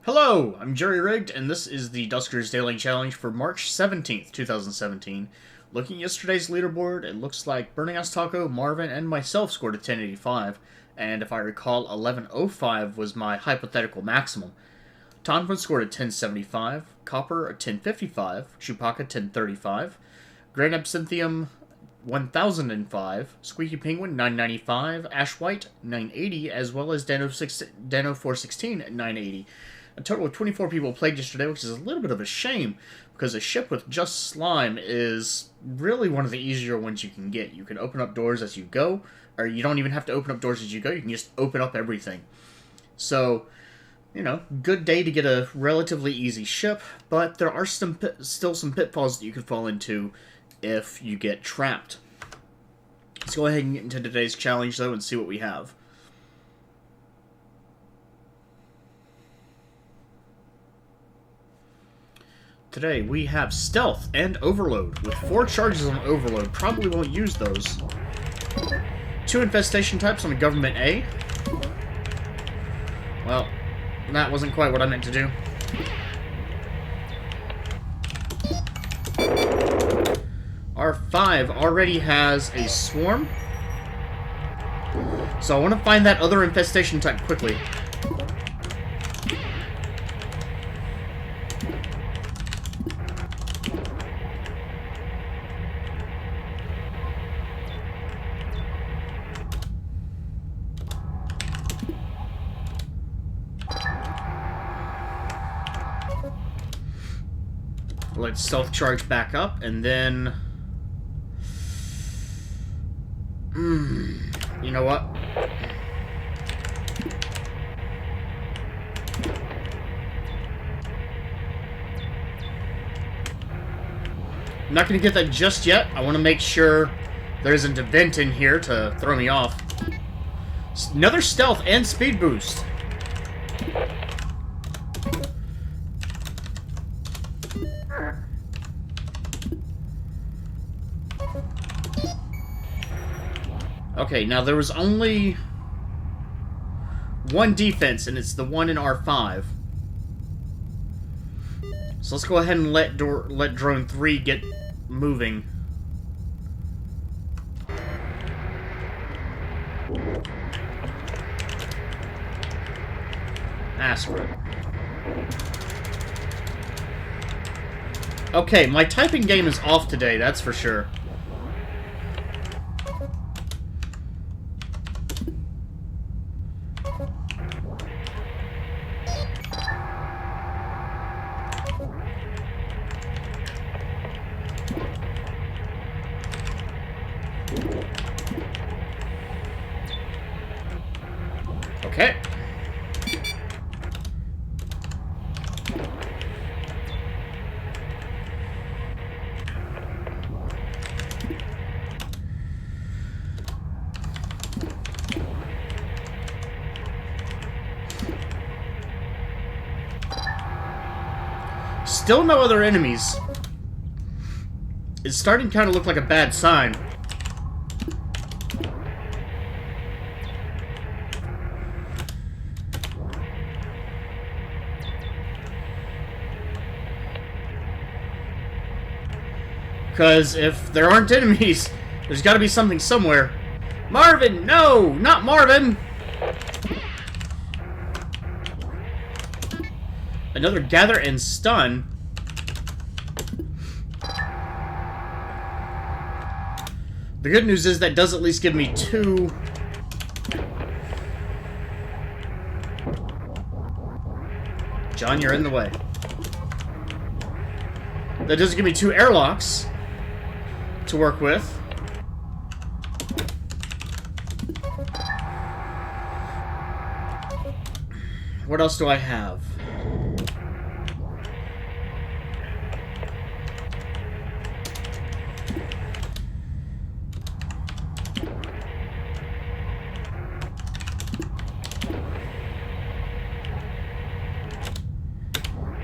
Hello, I'm Jerry Rigged, and this is the Duskers Daily Challenge for March 17th, 2017. Looking at yesterday's leaderboard, it looks like Burning House Taco, Marvin, and myself scored a 1085, and if I recall, 1105 was my hypothetical maximum. Tonfin scored a 1075, Copper a 1055, Chupaka 1035, Grand Absinthium 1005, Squeaky Penguin 995, Ash White 980, as well as Dano416 at 980. A total of 24 people played yesterday, which is a little bit of a shame, because a ship with just slime is really one of the easier ones you can get. You can open up doors as you go, or you don't even have to open up doors as you go, you can just open up everything. So, you know, good day to get a relatively easy ship, but there are still some pitfalls that you could fall into if you get trapped. Let's go ahead and get into today's challenge, though, and see what we have. Today we have Stealth and Overload, with 4 charges on Overload. Probably won't use those. 2 infestation types on a Government A. Well, that wasn't quite what I meant to do. R5 already has a Swarm. So I want to find that other infestation type quickly. Let's stealth charge back up, and then... you know what? I'm not going to get that just yet. I want to make sure there isn't a vent in here to throw me off. Another stealth and speed boost. Okay, now there was only one defense, and it's the one in R5. So let's go ahead and let Drone 3 get moving. Screw it. Okay, my typing game is off today, that's for sure. Okay. Still no other enemies. It's starting to kind of look like a bad sign. Because if there aren't enemies, there's got to be something somewhere. Marvin! No! Not Marvin! Another gather and stun. The good news is that does at least give me 2... John, you're in the way. That does give me 2 airlocks to work with. What else do I have?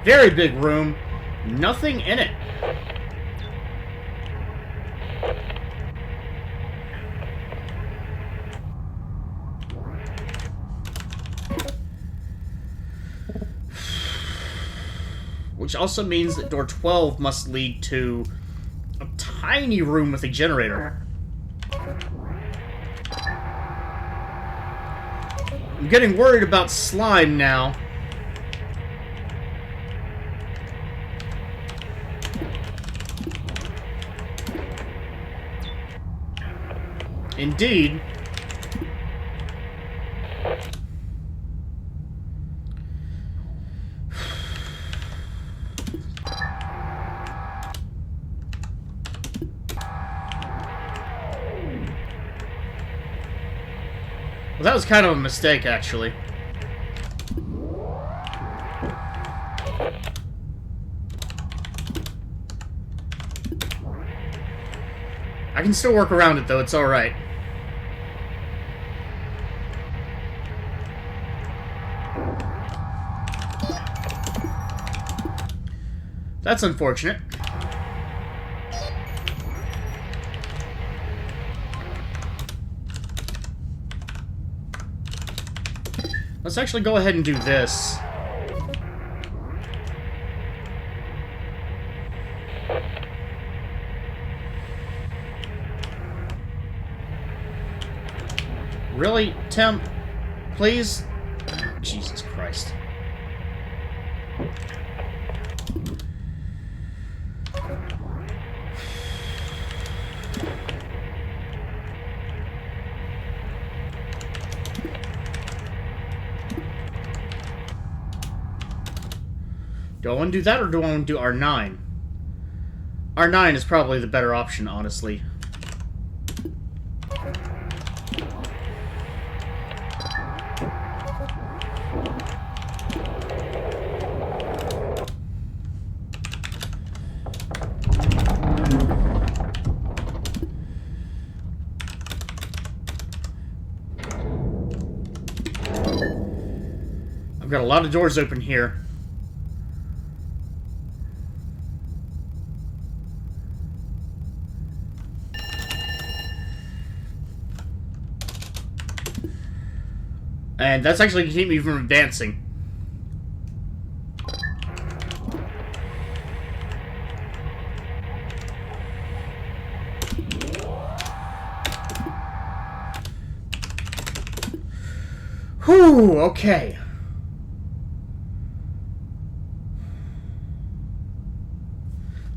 Very big room. Nothing in it. which also means that door 12 must lead to a tiny room with a generator. I'm getting worried about slime now. Indeed. Well, that was kind of a mistake, actually. I can still work around it, though. It's alright. That's unfortunate. Let's actually go ahead and do this. Really, Tim? Please? Jesus Christ. Do I want to do that, or do I want to do R9? R9 is probably the better option, honestly. I've got a lot of doors open here. And that's actually going to keep me from advancing. Whew, okay.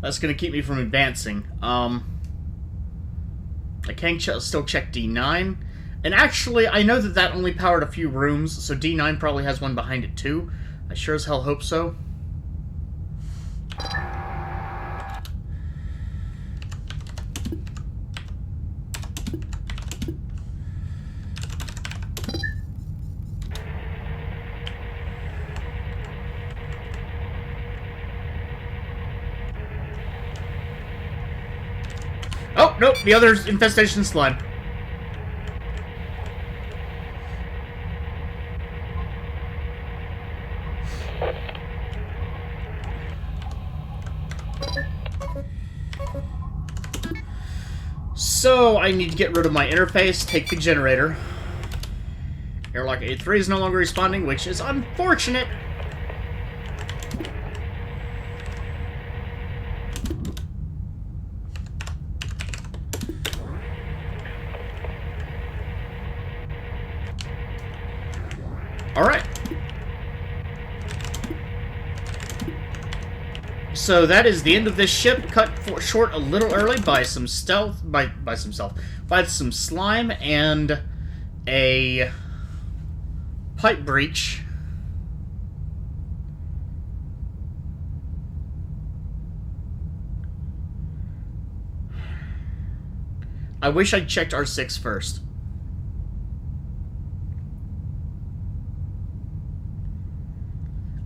That's going to keep me from advancing. I can still check D9. And actually, I know that that only powered a few rooms, so D9 probably has one behind it too. I sure as hell hope so. Oh, nope, the other's infestation slime. So, I need to get rid of my interface, take the generator. Airlock 83 is no longer responding, which is unfortunate. Alright. So that is the end of this ship, cut short a little early by some stealth, by some slime and a pipe breach. I wish I'd checked R6 first.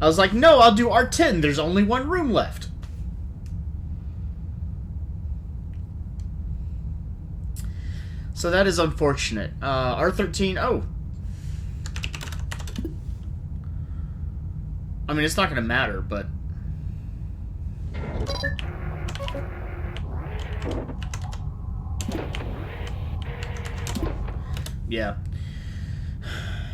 I was like, no, I'll do R10. There's only one room left. So that is unfortunate. R13, oh. I mean, it's not going to matter, but... yeah.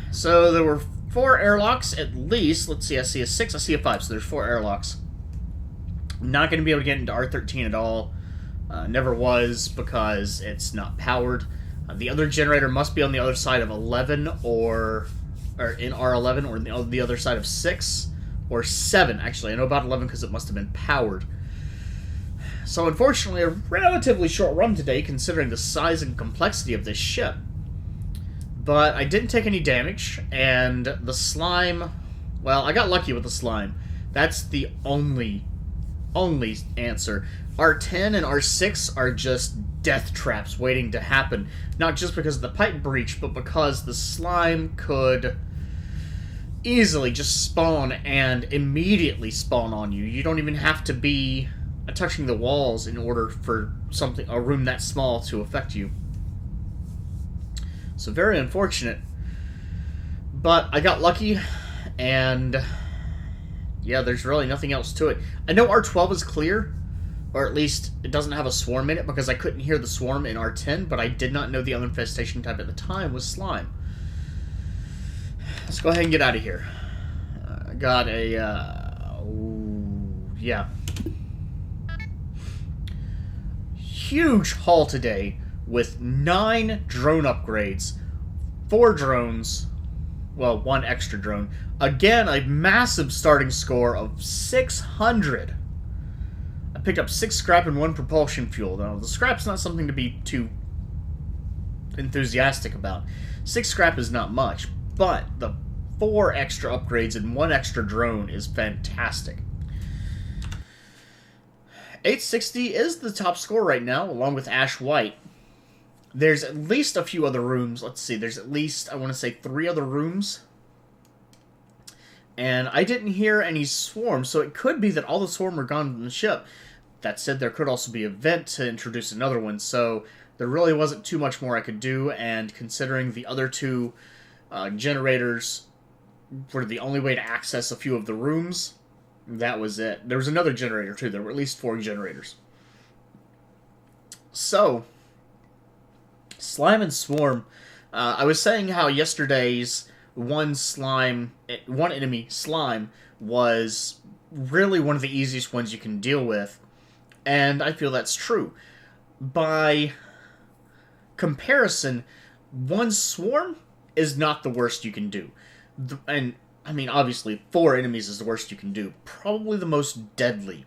So there were 4 airlocks at least. Let's see, I see a 6, I see a 5, so there's 4 airlocks. I'm not going to be able to get into R13 at all. Never was, because it's not powered. The other generator must be on the other side of 11 or in R11 or the other side of 6 or 7. Actually, I know about 11 because it must have been powered. So unfortunately, a relatively short run today considering the size and complexity of this ship. But I didn't take any damage, and the slime... Well, I got lucky with the slime. That's the only answer. R10 and R6 are just death traps waiting to happen. Not just because of the pipe breach, but because the slime could easily just spawn and immediately spawn on you. You don't even have to be touching the walls in order for a room that small to affect you. So very unfortunate. But I got lucky, and yeah, there's really nothing else to it. I know R12 is clear, or at least it doesn't have a swarm in it, because I couldn't hear the swarm in R10, but I did not know the other infestation type at the time was slime. Let's go ahead and get out of here. I got a, yeah. Huge haul today with 9 drone upgrades, 4 drones, well, 1 extra drone. Again, a massive starting score of 600. I picked up 6 scrap and 1 propulsion fuel. Now, the scrap's not something to be too enthusiastic about. 6 scrap is not much, but the 4 extra upgrades and 1 extra drone is fantastic. 860 is the top score right now, along with Ash White. There's at least a few other rooms. Let's see, there's at least, I want to say, 3 other rooms. And I didn't hear any swarm, so it could be that all the swarm are gone from the ship. That said, there could also be a vent to introduce another one, so there really wasn't too much more I could do, and considering the other 2 generators were the only way to access a few of the rooms, that was it. There was another generator, too. There were at least 4 generators. So, Slime and Swarm. I was saying how yesterday's one enemy, Slime, was really one of the easiest ones you can deal with, and I feel that's true. By comparison, one Swarm is not the worst you can do. And I mean, obviously, 4 enemies is the worst you can do. Probably the most deadly.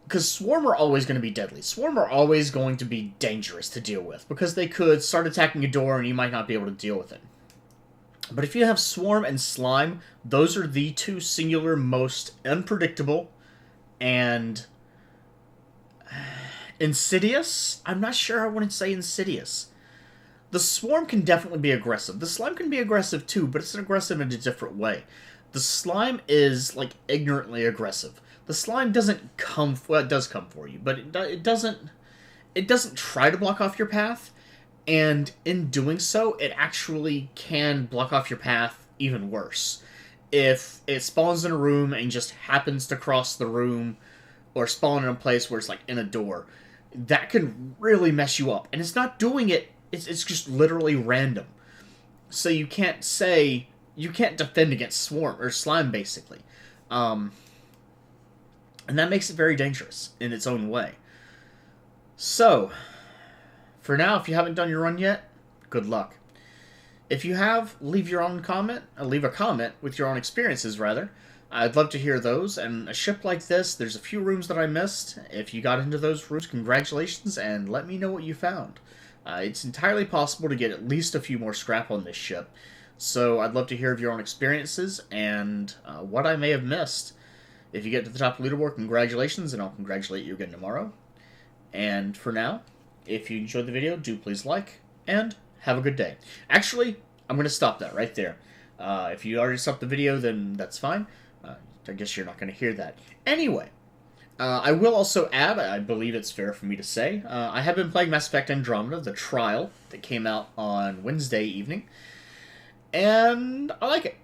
Because Swarm are always going to be deadly. Swarm are always going to be dangerous to deal with, because they could start attacking a door and you might not be able to deal with it. But if you have Swarm and Slime, those are the 2 singular most unpredictable and insidious? I'm not sure I wouldn't say insidious. The Swarm can definitely be aggressive. The Slime can be aggressive too, but it's aggressive in a different way. The Slime is, like, ignorantly aggressive. The Slime doesn't come... Well, it does come for you, but it doesn't try to block off your path, and in doing so, it actually can block off your path even worse. If it spawns in a room and just happens to cross the room, or spawn in a place where it's, like, in a door, that can really mess you up. And it's not doing it... It's just literally random. So you can't defend against Swarm, or Slime, basically. And that makes it very dangerous in its own way. So, for now, if you haven't done your run yet, good luck. If you have, leave a comment with your own experiences, rather. I'd love to hear those, and a ship like this, there's a few rooms that I missed. If you got into those rooms, congratulations, and let me know what you found. It's entirely possible to get at least a few more scrap on this ship, so I'd love to hear of your own experiences and what I may have missed. If you get to the top of the leaderboard, congratulations, and I'll congratulate you again tomorrow. And for now, if you enjoyed the video, do please like, and have a good day. Actually, I'm going to stop that right there. If you already stopped the video, then that's fine. I guess you're not going to hear that. Anyway, I will also add, I believe it's fair for me to say, I have been playing Mass Effect Andromeda, the trial that came out on Wednesday evening, and I like it.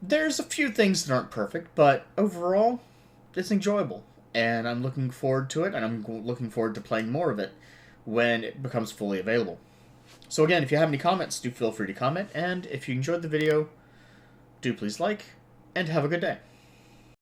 There's a few things that aren't perfect, but overall, it's enjoyable, and I'm looking forward to it, and I'm looking forward to playing more of it when it becomes fully available. So again, if you have any comments, do feel free to comment, and if you enjoyed the video, do please like, and have a good day.